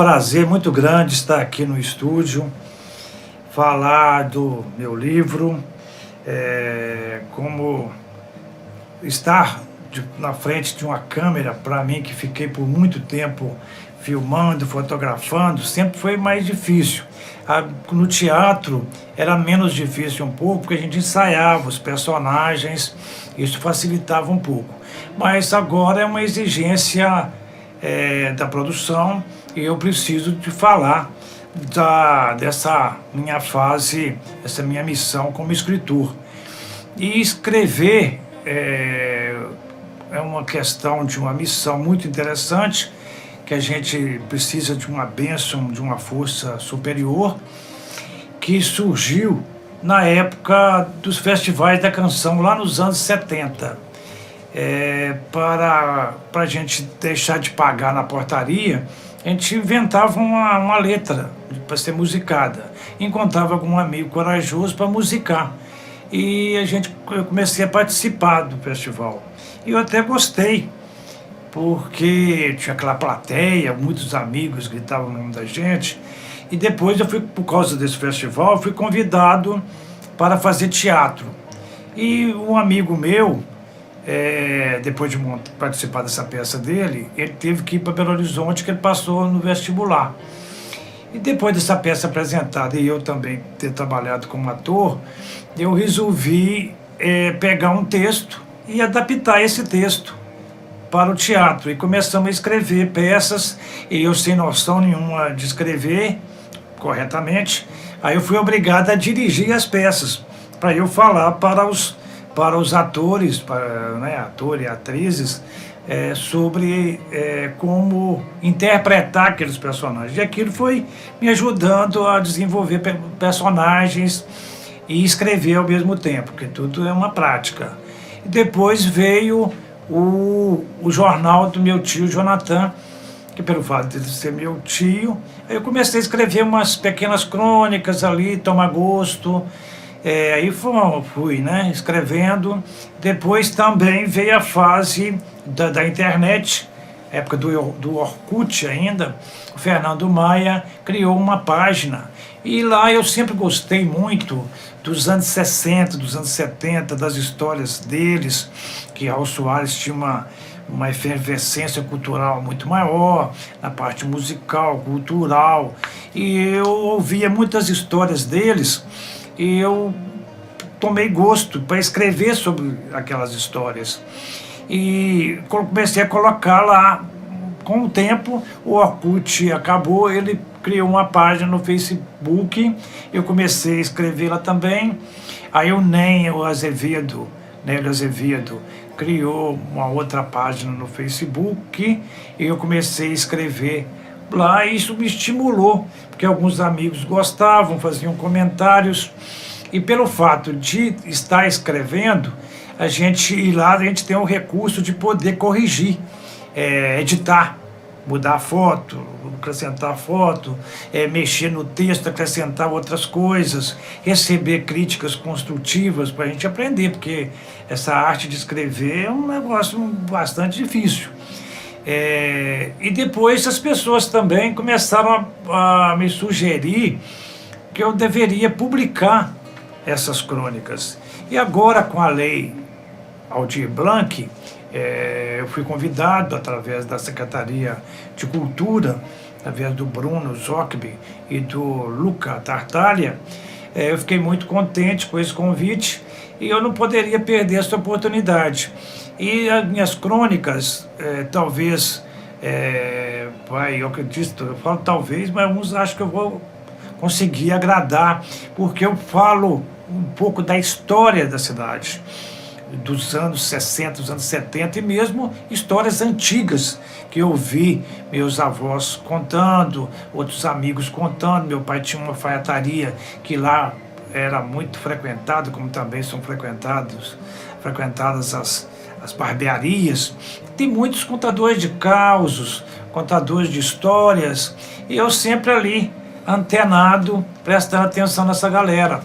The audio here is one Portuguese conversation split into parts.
prazer muito grande estar aqui no estúdio, falar do meu livro, como estar na frente de uma câmera, para mim que fiquei por muito tempo filmando, fotografando, sempre foi mais difícil. No teatro era menos difícil um pouco, porque a gente ensaiava os personagens, isso facilitava um pouco. Mas agora é uma exigência da produção e eu preciso de falar dessa minha fase, essa minha missão como escritor. E escrever é uma questão de uma missão muito interessante, que a gente precisa de uma bênção, de uma força superior, que surgiu na época dos festivais da canção, lá nos anos 70. Para a gente deixar de pagar na portaria, a gente inventava uma letra para ser musicada, encontrava algum amigo corajoso para musicar. E eu comecei a participar do festival. E eu até gostei, porque tinha aquela plateia, muitos amigos gritavam o nome da gente. E depois por causa desse festival, fui convidado para fazer teatro. E um amigo meu, depois de participar dessa peça dele, ele teve que ir para Belo Horizonte, que ele passou no vestibular. E depois dessa peça apresentada, e eu também ter trabalhado como ator, eu resolvi pegar um texto e adaptar esse texto para o teatro. E começamos a escrever peças, e eu sem noção nenhuma de escrever corretamente, aí eu fui obrigado a dirigir as peças, para eu falar para os atores, ator e atrizes, sobre como interpretar aqueles personagens. E aquilo foi me ajudando a desenvolver personagens e escrever ao mesmo tempo, porque tudo é uma prática. E depois veio o jornal do meu tio Jonathan, que pelo fato de ser meu tio, aí eu comecei a escrever umas pequenas crônicas ali, tomar gosto. Aí fui escrevendo. Depois também veio a fase da internet, época do Orkut ainda. O Fernando Maia criou uma página. E lá eu sempre gostei muito dos anos 60, dos anos 70, das histórias deles, que Raul Soares tinha uma efervescência cultural muito maior, na parte musical, cultural. E eu ouvia muitas histórias deles, e eu tomei gosto para escrever sobre aquelas histórias. E comecei a colocar lá. Com o tempo, o Orkut acabou, ele criou uma página no Facebook, eu comecei a escrever lá também. Aí o Nélio Azevedo criou uma outra página no Facebook, e eu comecei a escrever lá, e isso me estimulou, porque alguns amigos gostavam, faziam comentários, e pelo fato de estar escrevendo, a gente tem o recurso de poder corrigir, editar, mudar a foto, acrescentar foto, mexer no texto, acrescentar outras coisas, receber críticas construtivas para a gente aprender, porque essa arte de escrever é um negócio bastante difícil. E depois as pessoas também começaram a me sugerir que eu deveria publicar essas crônicas. E agora, com a lei Aldir Blanc, eu fui convidado através da Secretaria de Cultura, através do Bruno Zockby e do Luca Tartaglia. Eu fiquei muito contente com esse convite, e eu não poderia perder essa oportunidade. E as minhas crônicas, talvez, eu acredito, eu falo talvez, mas alguns acham que eu vou conseguir agradar, porque eu falo um pouco da história da cidade, dos anos 60, dos anos 70, e mesmo histórias antigas que eu vi meus avós contando, outros amigos contando. Meu pai tinha uma alfaiataria que lá era muito frequentada, como também são frequentadas as barbearias. Tem muitos contadores de causos, contadores de histórias, e eu sempre ali, antenado, prestando atenção nessa galera.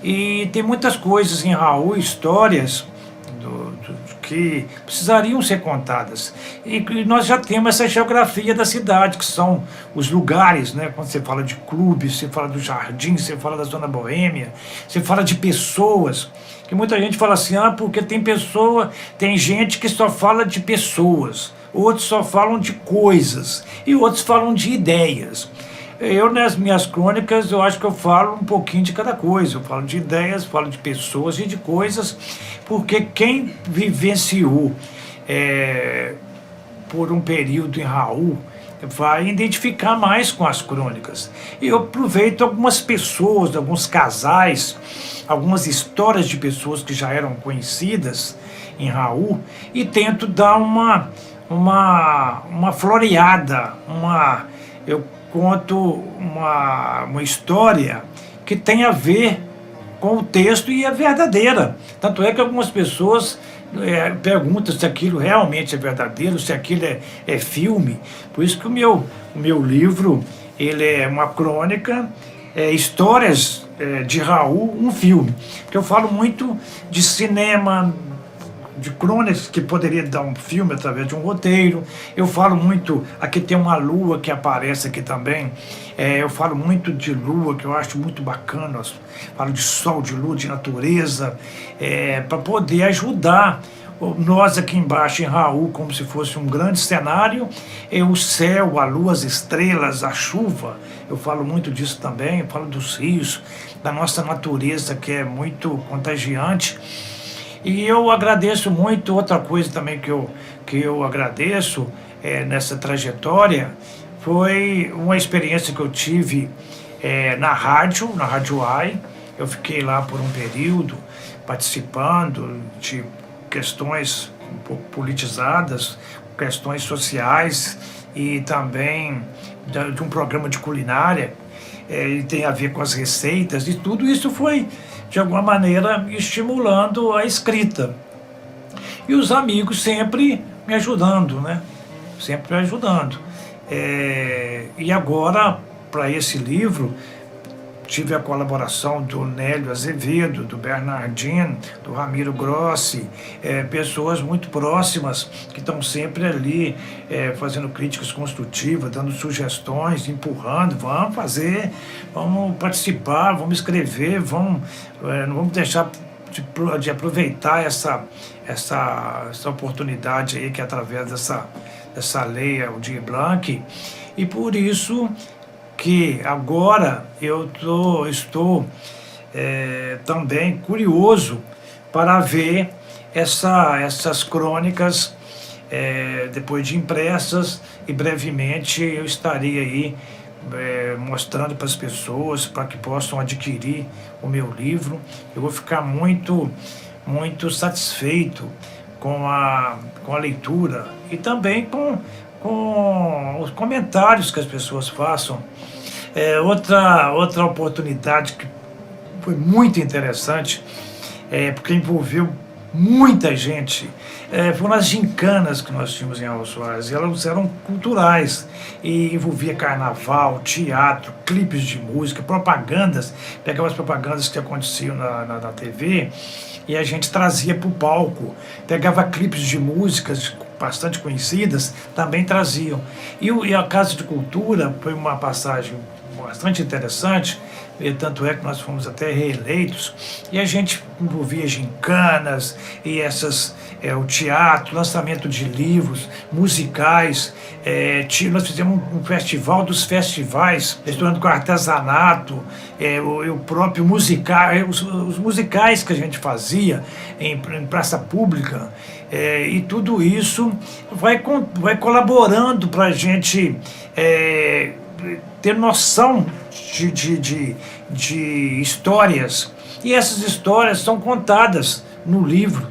E tem muitas coisas em Raul, histórias que precisariam ser contadas. E nós já temos essa geografia da cidade, que são os lugares, né? Quando você fala de clubes, você fala do jardim, você fala da zona boêmia, você fala de pessoas, que muita gente fala assim, porque tem gente que só fala de pessoas, outros só falam de coisas, e outros falam de ideias. Eu, nas minhas crônicas, eu acho que eu falo um pouquinho de cada coisa. Eu falo de ideias, falo de pessoas e de coisas, porque quem vivenciou por um período em Raul vai identificar mais com as crônicas. E eu aproveito algumas pessoas, alguns casais, algumas histórias de pessoas que já eram conhecidas em Raul e tento dar uma floreada, eu conto uma história que tem a ver com o texto e é verdadeira. Tanto é que algumas pessoas perguntam se aquilo realmente é verdadeiro, se aquilo é filme. Por isso que o meu livro ele é uma crônica, histórias de Raul, um filme. Porque eu falo muito de cinema, de crônicas que poderia dar um filme através de um roteiro. Eu falo muito, aqui tem uma lua que aparece aqui também, eu falo muito de lua, que eu acho muito bacana, falo de sol, de lua, de natureza, para poder ajudar nós aqui embaixo em Raul, como se fosse um grande cenário, o céu, a lua, as estrelas, a chuva, eu falo muito disso também, eu falo dos rios, da nossa natureza que é muito contagiante. E eu agradeço muito, outra coisa também que eu agradeço nessa trajetória, foi uma experiência que eu tive na Rádio AI. Eu fiquei lá por um período, participando de questões um pouco politizadas, questões sociais e também de um programa de culinária, e tem a ver com as receitas, e tudo isso foi de alguma maneira estimulando a escrita. E os amigos sempre me ajudando, né? Sempre me ajudando. E agora, para esse livro, tive a colaboração do Nélio Azevedo, do Bernardino, do Ramiro Grossi, pessoas muito próximas que estão sempre ali fazendo críticas construtivas, dando sugestões, empurrando, vamos fazer, vamos participar, vamos escrever, não vamos deixar de aproveitar essa oportunidade aí que é através dessa lei Aldir Blanc, e por isso que agora eu estou também curioso para ver essas crônicas depois de impressas, e brevemente eu estarei aí mostrando para as pessoas, para que possam adquirir o meu livro. Eu vou ficar muito, muito satisfeito com a leitura e também com os comentários que as pessoas façam. Outra oportunidade que foi muito interessante, porque envolveu muita gente, foram as gincanas que nós tínhamos em Raul Soares. Elas eram culturais e envolvia carnaval, teatro, clipes de música, propagandas, pegava as propagandas que aconteciam na TV e a gente trazia para o palco, pegava clipes de músicas bastante conhecidas, também traziam. E a Casa de Cultura foi uma passagem bastante interessante, e tanto é que nós fomos até reeleitos, e a gente envolvia gincanas, e o teatro, lançamento de livros, musicais, nós fizemos um festival dos festivais, misturando com artesanato, o próprio musical, os musicais que a gente fazia em praça pública, e tudo isso vai colaborando para a gente ter noção de histórias, e essas histórias são contadas no livro,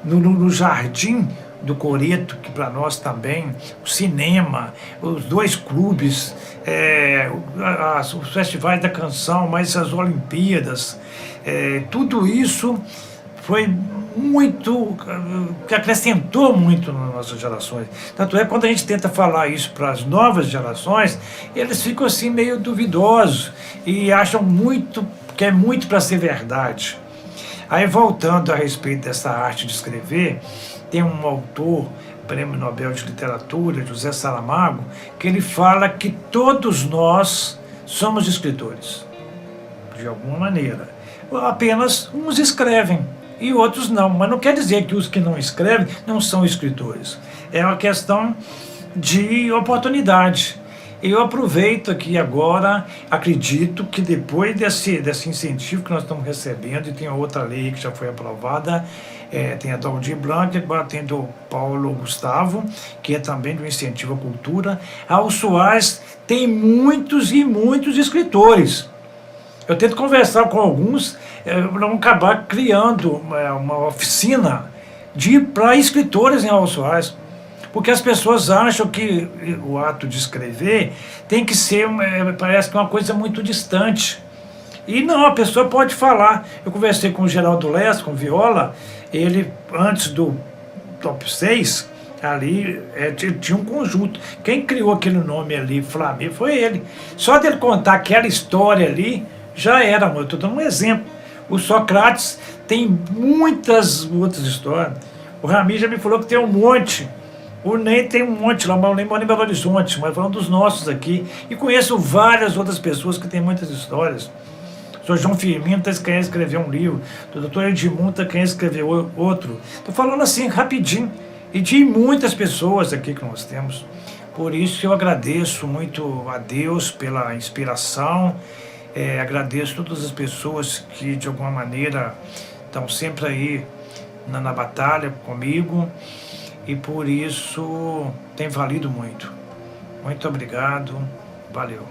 no Jardim do Coreto, que para nós também, o cinema, os 2 clubes, os festivais da canção, mais as Olimpíadas, tudo isso foi muito, que acrescentou muito nas nossas gerações. Tanto é que quando a gente tenta falar isso para as novas gerações, eles ficam assim meio duvidosos e acham muito que é muito para ser verdade. Aí, voltando a respeito dessa arte de escrever, tem um autor, Prêmio Nobel de Literatura, José Saramago, que ele fala que todos nós somos escritores, de alguma maneira. Apenas uns escrevem e outros não, mas não quer dizer que os que não escrevem não são escritores. É uma questão de oportunidade. Eu aproveito aqui agora, acredito que depois desse incentivo que nós estamos recebendo, e tem outra lei que já foi aprovada, tem a do Aldir Blanc, agora tem do Paulo Gustavo, que é também do incentivo à cultura. A Soares tem muitos e muitos escritores. Eu tento conversar com alguns, vamos acabar criando uma oficina para escritores em Alto Soares. Porque as pessoas acham que o ato de escrever tem que ser, parece que é uma coisa muito distante. E não, a pessoa pode falar. Eu conversei com o Geraldo Leste, com o Viola, ele, antes do Top 6, ali tinha um conjunto. Quem criou aquele nome ali, Flamengo, foi ele. Só dele contar aquela história ali, já era, eu estou dando um exemplo. O Sócrates tem muitas outras histórias. O Rami já me falou que tem um monte. O Ney tem um monte lá, mas o Ney mora em Belo Horizonte, mas falando dos nossos aqui. E conheço várias outras pessoas que têm muitas histórias. O Sr. João Firmino está querendo escrever um livro. O Dr. Edmundo está querendo escrever outro. Estou falando assim, rapidinho. E de muitas pessoas aqui que nós temos. Por isso eu agradeço muito a Deus pela inspiração. Agradeço todas as pessoas que, de alguma maneira, estão sempre aí na batalha comigo. E por isso tem valido muito. Muito obrigado. Valeu.